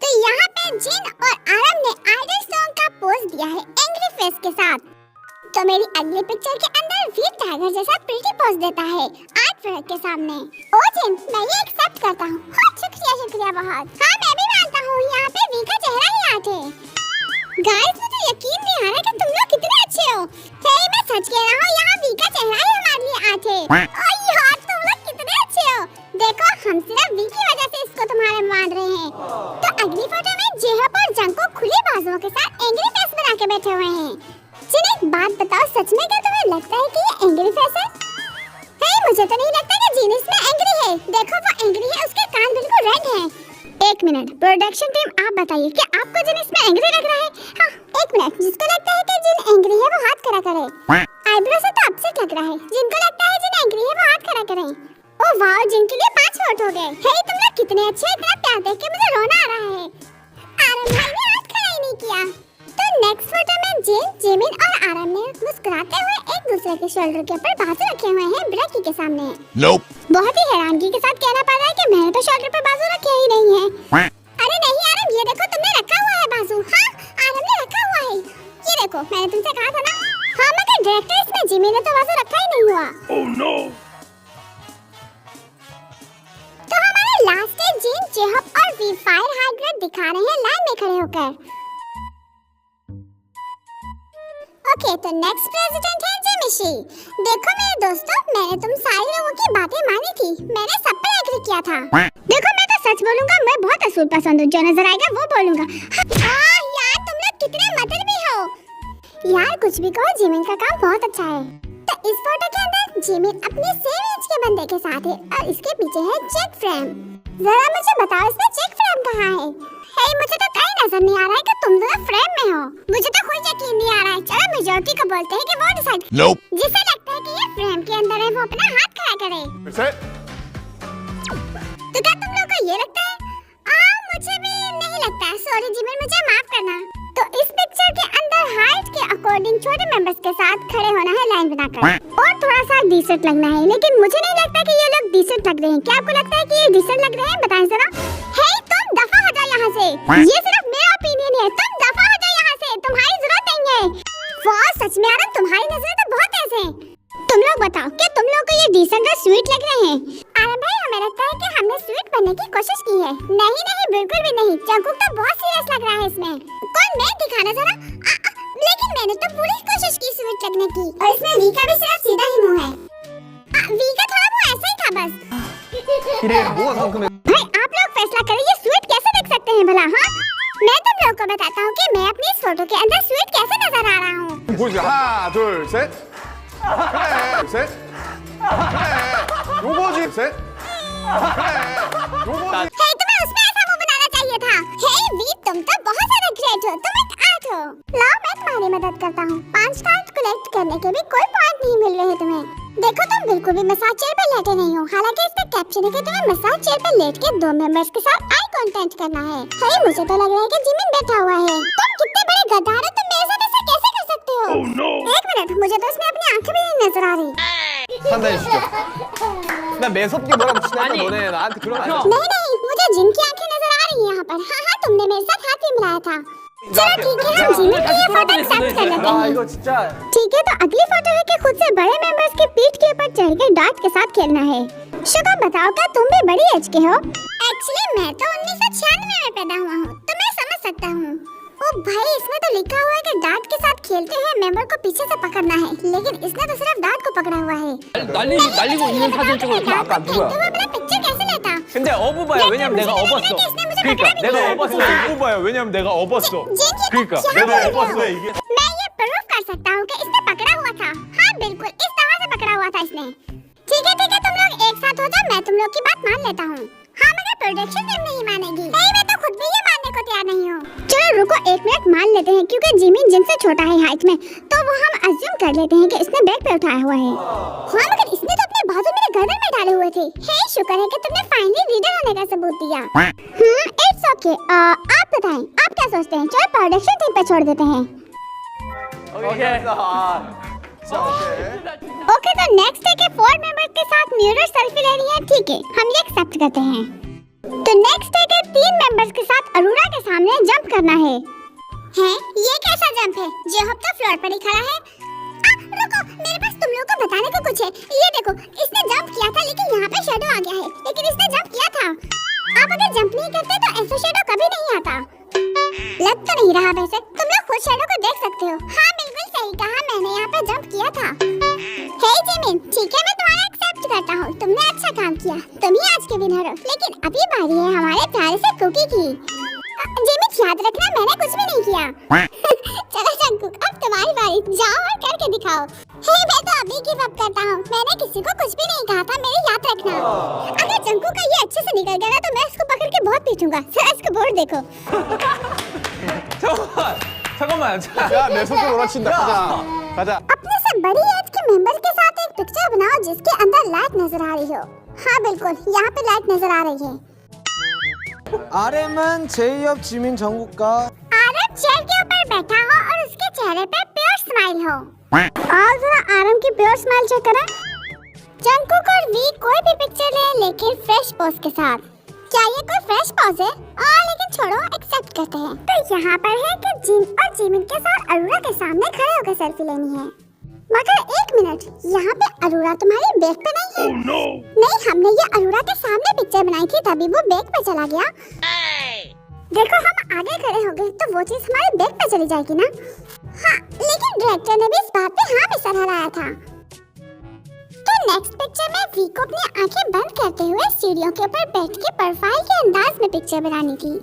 तो यहाँ पे जिन और आरम ने आइडल सॉन्ग का पोज दिया है एंग्री फेस के साथ। तो मेरी अगली पिक्चर के अंदर वी टाइगर जैसा प्रीटी पोज देता है आर्ट प्रोडक्ट के सामने। ओ जिन, मैं ये एक्सेप्ट करता हूँ। शुक्रिया बहुत। हाँ मैं भी मानता हूँ, यहाँ पे वी का चेहरा ही आर्ट है। गाइस मुझे यकीन नहीं आ रहा कि तुम लोग कितने अच्छे हो। मैं सच कह रहा हूँ, यहाँ वी का चेहरा ही हमारे लिए आर्ट है। और यार तुम लोग कितने अच्छे हो। देखो हम सिर्फ वी की वजह से इसको तुम्हारे मान रहे हैं। तो अगली फोटो में जेहब और जंको खुले बाजुओं के साथ एंग्री फेस बना के बैठे हुए हैं। जिन एक बात बताओ, सच में क्या तुम्हें लगता है कि ये एंग्री फेस है? मुझे तो नहीं लगता कि जिन इसमें एंग्री है। देखो वो एंग्री है, उसके कान बिल्कुल रेड हैं। एक मिनट प्रोडक्शन टीम, आप बताइए कि आपको जिन इसमें एंग्री लग रहा है? हाँ एक मिनट, जिसको लगता है कि जिन एंग्री है वो हाथ खड़ा करे। आईब्रो से तो अपसेट लग रहा है। जिनको लगता है जिन एंग्री है वो हाथ खड़ा करे। ओ वाओ, जिनके लिए 5 वोट हो गए। तुम लोग कितने अच्छे, इतना प्यार देख के मुझे रोना आ रहा है। आरम भाई ने हाथ खड़ा ही नहीं किया। तो नेक्स्ट फोटो में जिन, जिमिन और आरम ने मुस्कुराते हुए एक दूसरे के शोल्डर के ऊपर बाजू रखे हुए हैं ब्रैकी के सामने। बहुत ही हैरानगी के साथ कहना पड़ रहा है कि मैंने तो शोल्डर पर बाजू रखे ही नहीं है। अरे नहीं आरम, ये देखो तुमने रखा हुआ है बाजू। हाँ आरम ने रखा हुआ है, ये देखो मैंने तुमसे कहा था ना। हाँ मगर डायरेक्टर इसमें जिमिन ने तो बाजू रखा ही नहीं हुआ। Oh no! तो हमारे लास्ट है जिन, जेहब और वी फायर हाइड्रेट दिखा रहे हैं लाइन में खड़े होकर। ओके तो नेक्स्ट प्रेसिडेंट है जेमिशी। देखो मेरे दोस्तों, मैंने तुम सारे लोगों की बातें मानी थी, मैंने सब पर एग्री किया था। देखो मैं तो सच बोलूंगा, मैं बहुत असूल पसंद हूँ, जो नजर आएगा वो बोलूंगा। यार तुम लोग कितने मतलबी हो। यार कुछ भी कहो, जिमिन का काम बहुत अच्छा है। तो इस फोटो के अंदर जिमिन अपने सेम एज के बंदे के साथ है और इसके पीछे है चेक फ्रेम। जरा मुझे बताओ इसमें चेक फ्रेम कहाँ है? मुझे तो कहीं नजर नहीं आ रहा है कि तुम दोनों फ्रेम में हो। मुझे तो खुद यकीन नहीं आ रहा है। चलो मेजॉरिटी को बोलते हैं कि वो डिसाइड। जिसे लगता है कि ये फ्रेम के अंदर है वो अपना हाथ खड़ा करे। तो क्या तुम लोगों को ये लगता है? मुझे भी नहीं लगता। सॉरी जिमिन, मुझे माफ करना। तो इस पिक्चर के अंदर हाइट के अकॉर्डिंग छोटे मेंबर्स के साथ खड़े होना है लाइन बनाकर और थोड़ा सा डिसेंट लगना है। लेकिन मुझे नहीं लगता कि ये लोग डिसेंट लग रहे हैं। क्या आपको लगता है कि ये डिसेंट लग रहे हैं? बताएं जरा। तुम दफा हो जाओ यहाँ से। ये सिर्फ मेरा ओपिनियन है। तुम दफा हो जाओ यहाँ से, तुम्हारी जरूरत नहीं है। वाह सच में आरम, तुम्हारी नजरें तो बहुत तेज हैं। तुम लोग बताओ क्या तुम लोगों को ये डिसेंट और स्वीट लग रहे हैं? आरम भाई हमें लगता है कि हमने स्वीट बनने की कोशिश की है। नहीं बिल्कुल भी नहीं। जंकुक तो बहुत सीरियस लग रहा है इसमें। कौन मैं दिखाना जरा। लेकिन मैंने तो पूरी कोशिश की स्वीट लगने की। और इसमें वी का भी सिर्फ सीधा ही मुंह है। वी का थोड़ा मुंह ऐसा ही था बस। भाई आप लोग फैसला करें, ये स्वीट कैसे देख सकते हैं भला? हाँ मैं तुम लोगों को बताता हूँ कि मैं अपनी इस फोटो के अंदर स्वीट कैसे नजर आ रहा हूँ। 하나, 둘, 셋. 그래, 셋. 그래, 요거지, 셋. 그래, 요거지. तुम्हें उसमें ऐसा मुंह बनाना चाहिए था। वी तुम तो बहुत ज्यादा ग्रेट हो, तुम एक आर्ट हो। लाओ मैं तुम्हारी मदद करता हूँ। 5 कार्ड कलेक्ट करने के भी कोई पॉइंट नहीं मिल रहे तुम्हें। देखो तुम बिल्कुल भी मसाज चेयर पर लेटे नहीं हो। हालांकि इसका कैप्शन है कि तुम्हें मसाज चेयर पर लेट के 2 मेंबर्स के साथ आई कांटेक्ट करना है। मुझे तो लग रहा है कि जिमिन बैठा हुआ है। तुम कितने बड़े गद्दार हो, तुम मेरे साथ ऐसा कैसे कर सकते हो? एक मिनट, मुझे तो इसमें अपनी आंखें भी नहीं नजर आ रही। 판단해주죠. 나 매섭게 뭐라고 치니까 너네 나한테 그러면 안 돼. नहीं मुझे जिन की आंखें नजर आ रही है यहाँ पर। हाँ तुमने मेरे साथ हाथ भी मिलाया था। चलो ठीक है, हम जिमिन की ये फोटो एक्सेप्ट कर लेते हैं। 이거 진짜. ठीक है तो अगली फोटो है कि खुद से बड़े मेंबर्स की पीठ के ऊपर चढ़कर डार्ट के साथ खेलना है। शुक्र बताओ क्या तुम भी बड़ी एज के हो? एक्चुअली मैं तो 1996 में पैदा हुआ हूँ, तो मैं समझ सकता हूँ। ओ भाई इसमें तो लिखा हुआ है कि डार्ट के साथ खेलते हुए मेंबर को पीछे से पकड़ना है, लेकिन इसने तो सिर्फ डार्ट को पकड़ा हुआ है। 날리고 있는 사진 찍어 아까 누구야? पिक्चर कैसे लेता? 근데 어부바야. 왜냐면 내가 업었어. 그러니까 내가 업었어. 어부바야. 왜냐면 내가 업었어. 그러니까 내가 업었어 이게. मैं ये प्रूफ कर सकता हूँ कि इसने पकड़ा हुआ था। हाँ बिल्कुल इस तरह से पकड़ा हुआ था इसने। ठीक है तुम लोग एक साथ हो जाओ, मैं तुम लोग की बात मान लेता हूँ। हाँ मगर प्रोडक्शन टीम नहीं मानेगी। मैं तो खुद भी ये मानने को तैयार नहीं हूँ। चलो रुको 1 मिनट मान लेते हैं, क्योंकि जिमिन जिनसे छोटा है हाइट में, तो वो हम अज्यूम कर लेते हैं कि इसने बैग पे उठाया हुआ है। हाँ मगर इसने तो अपने बाजू मेरे गर्दन में डाले हुए थे। शुक्र है कि तुमने फाइनली रीडर होने का सबूत दिया। It's okay. आप बताएं आप क्या सोचते हैं? चलो प्रोडक्शन टीम पे छोड़ देते हैं। ओके तो नेक्स्ट है कि 4 मेंबर्स के साथ मिरर सेल्फी ले रही है। ठीक है हम ये एक्सेप्ट करते हैं। तो नेक्स्ट है कि 3 मेंबर्स के साथ अरोरा के करना है। ये कैसा जंप है? जेहब तो फ्लोर पर ही खड़ा है। रुको, मेरे पास तुम लोगों को बताने को कुछ है। ये देखो, इसने जंप किया था लेकिन यहाँ पे शैडो आ गया है, लेकिन इसने जंप किया था। आप अगर जंप नहीं करते तो ऐसा शैडो कभी नहीं आता। लग तो नहीं रहा वैसे, तुम लोग खुद शैडो को देख सकते हो। हाँ बिल्कुल सही कहा, मैंने यहाँ पे जंप किया था। हे जिमिन, ठीक है मैं तुम्हारा एक्सेप्ट करता हूँ, तुमने अच्छा काम किया, तुम ही आज के विनर हो। लेकिन अभी बारी है हमारे प्यारे से कुकी की। जिमिन याद रखना मैंने कुछ भी नहीं किया। चलो जंकुक, अब तुम्हारी बारी, जाओ और करके दिखाओ। मैं तो अभी गिव अप करता हूँ, मैंने किसी को कुछ भी नहीं कहा था, मेरी याद रखना। अगर जंकुक का ये अच्छे से निकल गया ना तो मैं इसको पकड़ के बहुत पीटूंगा। सर इसको बोर्ड देखो। 잠깐만. 야, 내 속도 놀아친다. 가자. अपने से बड़ी एज के मेंबर के साथ एक पिक्चर बनाओ जिसके अंदर लाइट नजर आ रही हो। हाँ बिल्कुल, यहाँ पे लाइट नजर आ रही है। RM은 제이홉, 지민, 정국과 आरम चेयर के ऊपर बैठा हो और उसके चेहरे पे प्योर स्माइल हो। और जरा आरम की प्योर स्माइल चेक करें। जंकुक और वी कोई भी पिक्चर ले लेकिन फ्रेश पोज के साथ। क्या ये कोई फ्रेश पोज है? लेकिन छोड़ो, एक्सेप्ट करते हैं। तो यहाँ पर है कि जिन और जिमिन के साथ अरोरा के सामने खड़े होकर सेल्फी लेनी है। मगर एक मिनट, यहाँ पे अरोरा तुम्हारी बैग पे नहीं है। नहीं, हमने ये अरोरा के सामने पिक्चर बनाई थी, तभी वो बैग पे चला गया। देखो हम आगे खड़े हो गए तो वो चीज हमारे बैग पे चली जाएगी ना। हाँ, लेकिन डायरेक्टर ने भी इस बात पे हाँ भी सराहा लाया था। तो नेक्स्ट पिक्चर में वी को अपनी आंखें बंद करते हुए सीढ़ियों के ऊपर बैठ के प्रोफाइल के अंदाज में पिक्चर बनानी थी।